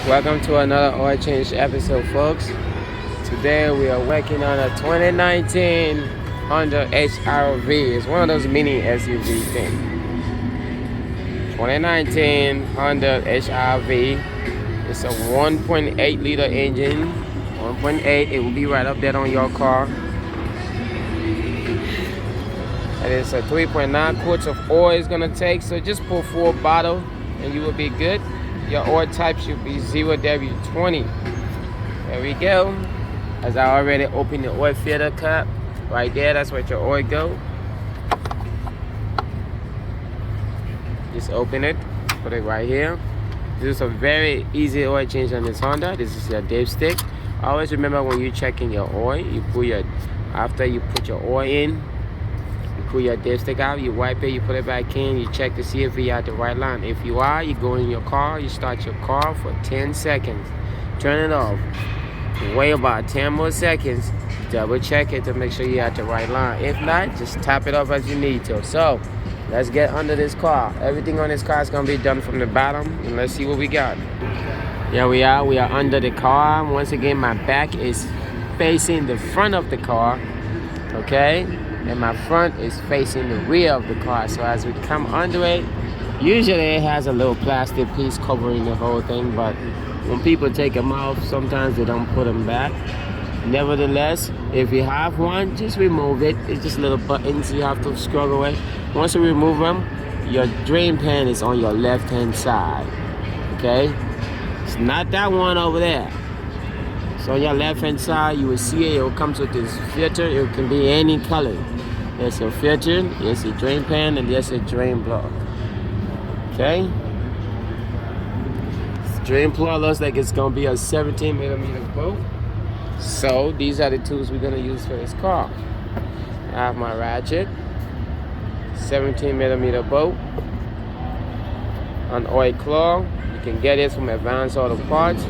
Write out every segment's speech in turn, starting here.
Welcome to another oil change episode, folks. Today we are working on a 2019 Honda HR-V. It's one of those mini SUV things. 2019 Honda HR-V. It's a 1.8 liter engine. 1.8. It will be right up there on your car. And it's a 3.9 quarts of oil it's gonna take. So just pour 4 bottles and you will be good. Your oil type should be 0W20. There we go. As I already opened the oil filter cap right there, that's where your oil go. Just open it, put it right here. This is a very easy oil change on this Honda. This is your dipstick. Always remember when you're checking your oil, you put your, after you put your oil in, you pull your dipstick out, you wipe it, you put it back in, you check to see if you're at the right line. If you are, you go in your car, you start your car for 10 seconds. Turn it off. Wait about 10 more seconds. Double check it to make sure you're at the right line. If not, just tap it off as you need to. So, let's get under this car. Everything on this car is going to be done from the bottom. And let's see what we got. Here we are. We are under the car. Once again, my back is facing the front of the car. Okay? And my front is facing the rear of the car. So as we come under it, usually it has a little plastic piece covering the whole thing, but when people take them off, sometimes they don't put them back. Nevertheless, if you have one, just remove it. It's just little buttons you have to scrub away. Once you remove them, your drain pan is on your left hand side. Okay? It's not that one over there. So on your left hand side, you will see it. It will come with this filter. It can be any color. There's a filter, there's a drain pan, and there's a drain plug. Okay? This drain plug looks like it's gonna be a 17 millimeter bolt. So these are the tools we're gonna use for this car. I have my ratchet, 17 millimeter bolt, an oil claw. You can get this from Advanced Auto Parts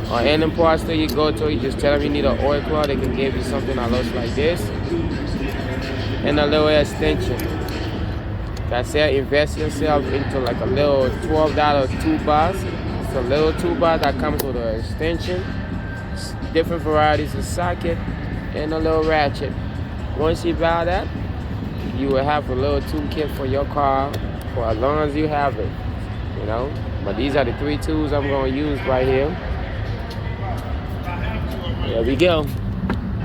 or any parts that you go to. You just tell them you need an oil claw. They can give you something that looks like this and a little extension. Like I said, invest yourself into like a little $12 toolbox. It's a little toolbox that comes with an extension, different varieties of socket, and a little ratchet. Once you buy that, you will have a little toolkit for your car for as long as you have it. You know. But these are the 3 tools I'm going to use right here. There we go.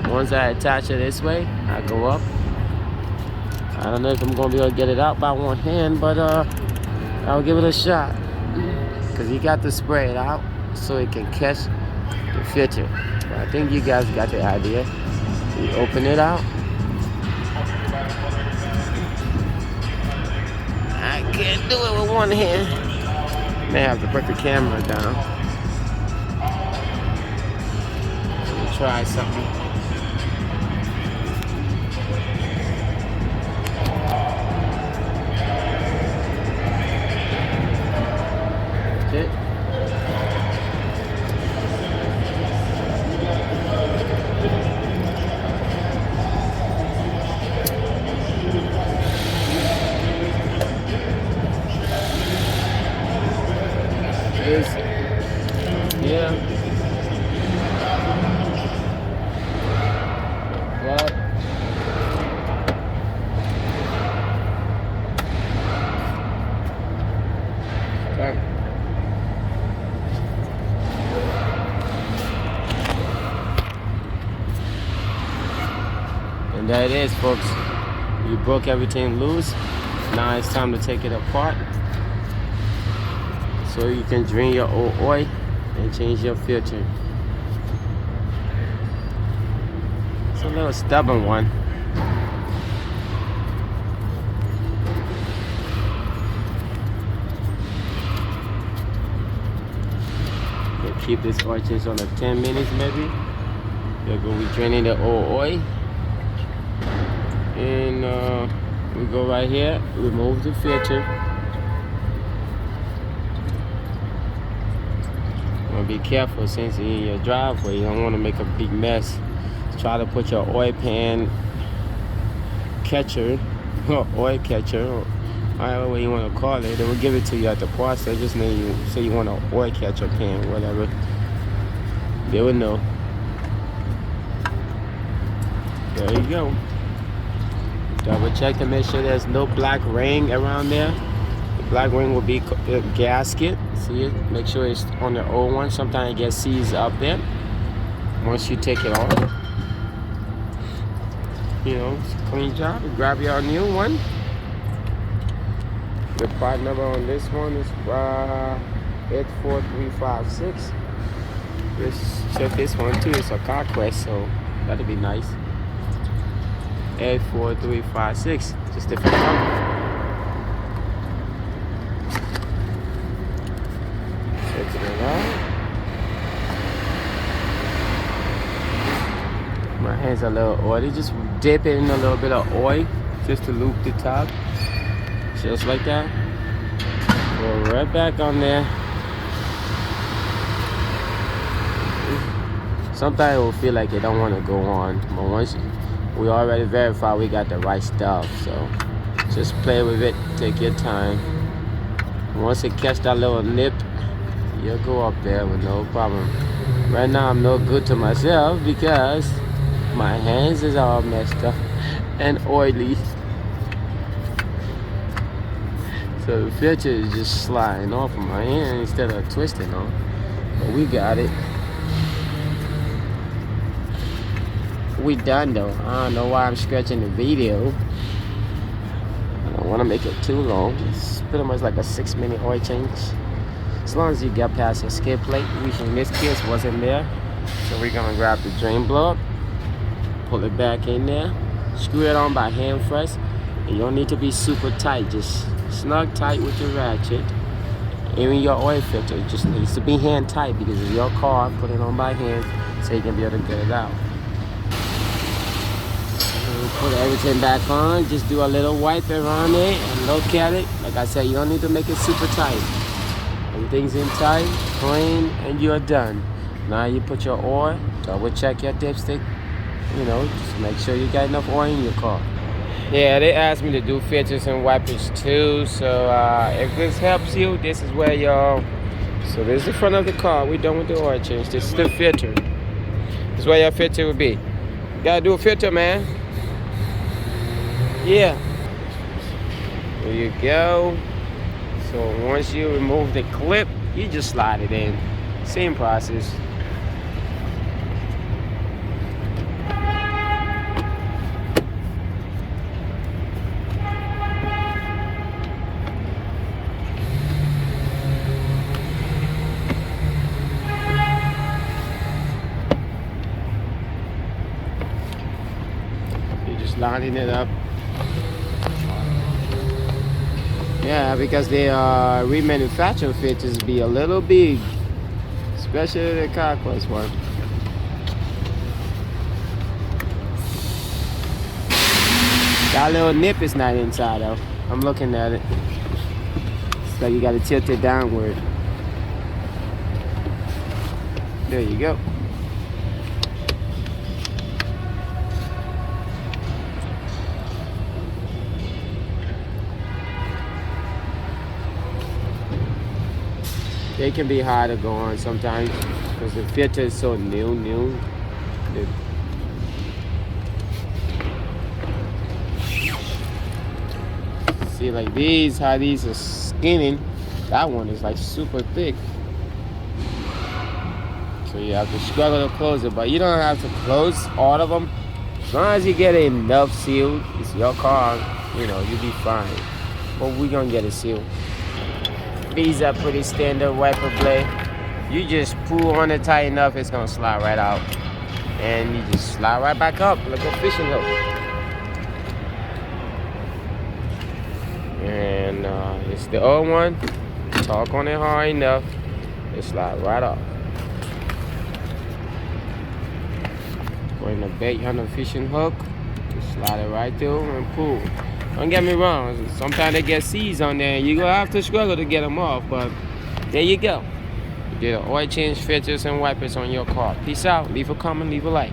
Once I attach it this way, I go up. I don't know if I'm going to be able to get it out by one hand, but I'll give it a shot. Because you got to spray it out so it can catch the filter. But I think you guys got the idea. You open it out. I can't do it with one hand. May have to put the camera down. Let me try something. That's it. Yeah. Well. Okay. And there it is, folks. You broke everything loose. Now it's time to take it apart, so you can drain your old oil and change your filter. It's a little stubborn one. We'll keep this oil change on 10 minutes maybe. You're going to be draining the old oil. And we go right here, remove the filter. Be careful since you're in your driveway. You don't want to make a big mess. Try to put your oil pan catcher, oil catcher however you want to call it. They will give it to you at the parts. They just need you say you want an oil catcher pan, whatever. They will know. There you go. Double check to make sure there's no black ring around there. The black ring will be the gasket. See it? Make sure it's on the old one. Sometimes it gets seized up there. Once you take it off, you know, it's a clean job. You grab your new one. The part number on this one is 84356. Let's check this one too. It's a Conquest, so that'll be nice. 84356. Just different color. Check it out. My hands are a little oily. Just dip it in a little bit of oil just to loop the top. Just like that. Go right back on there. Sometimes it will feel like it don't want to go on, but once we already verified we got the right stuff, so just play with it, take your time. Once it catch that little nip, you'll go up there with no problem. Right now I'm no good to myself because my hands is all messed up and oily. So the filter is just sliding off of my hand instead of twisting on. But we got it. We done though. I don't know why I'm stretching the video. I don't want to make it too long. It's pretty much like a 6-minute oil change. As long as you get past the skid plate, which in this case wasn't there. So we're gonna grab the drain blower, pull it back in there, screw it on by hand first. And you don't need to be super tight. Just snug tight with your ratchet. Even your oil filter, it just needs to be hand tight because it's your car. Put it on by hand so you can be able to get it out. Put everything back on, just do a little wipe around it and look at it. Like I said, you don't need to make it super tight. Everything's in tight, clean, and you're done. Now you put your oil, double check your dipstick, you know, just make sure you got enough oil in your car. Yeah, they asked me to do filters and wipers too, so if this helps you, this is where y'all, so this is the front of the car. We're done with the oil change. This is the filter. This is where your filter will be. You gotta do a filter, man. Yeah, there you go. So once you remove the clip, you just slide it in. Same process. You're just lining it up. Yeah, because they are remanufactured filters be a little big, especially the Conquest one. That little nip is not inside though. I'm looking at it. So you gotta tilt it downward. There you go. They can be hard to go on sometimes because the filter is so new. See, like these, how these are skinning. That one is like super thick. So you have to struggle to close it, but you don't have to close all of them. As long as you get enough sealed, it's your car, you know, you'll be fine. But we're gonna get it sealed. These are pretty standard wiper blade. You just pull on it tight enough, it's gonna slide right out. And you just slide right back up like a fishing hook. And it's the old one. Talk on it hard enough, it slide right off. Putting the bait on the fishing hook, just slide it right through and pull. Don't get me wrong, sometimes they get seized on there and you're going to have to struggle to get them off, but there you go. You did an oil change, filters, and wipers on your car. Peace out. Leave a comment, leave a like.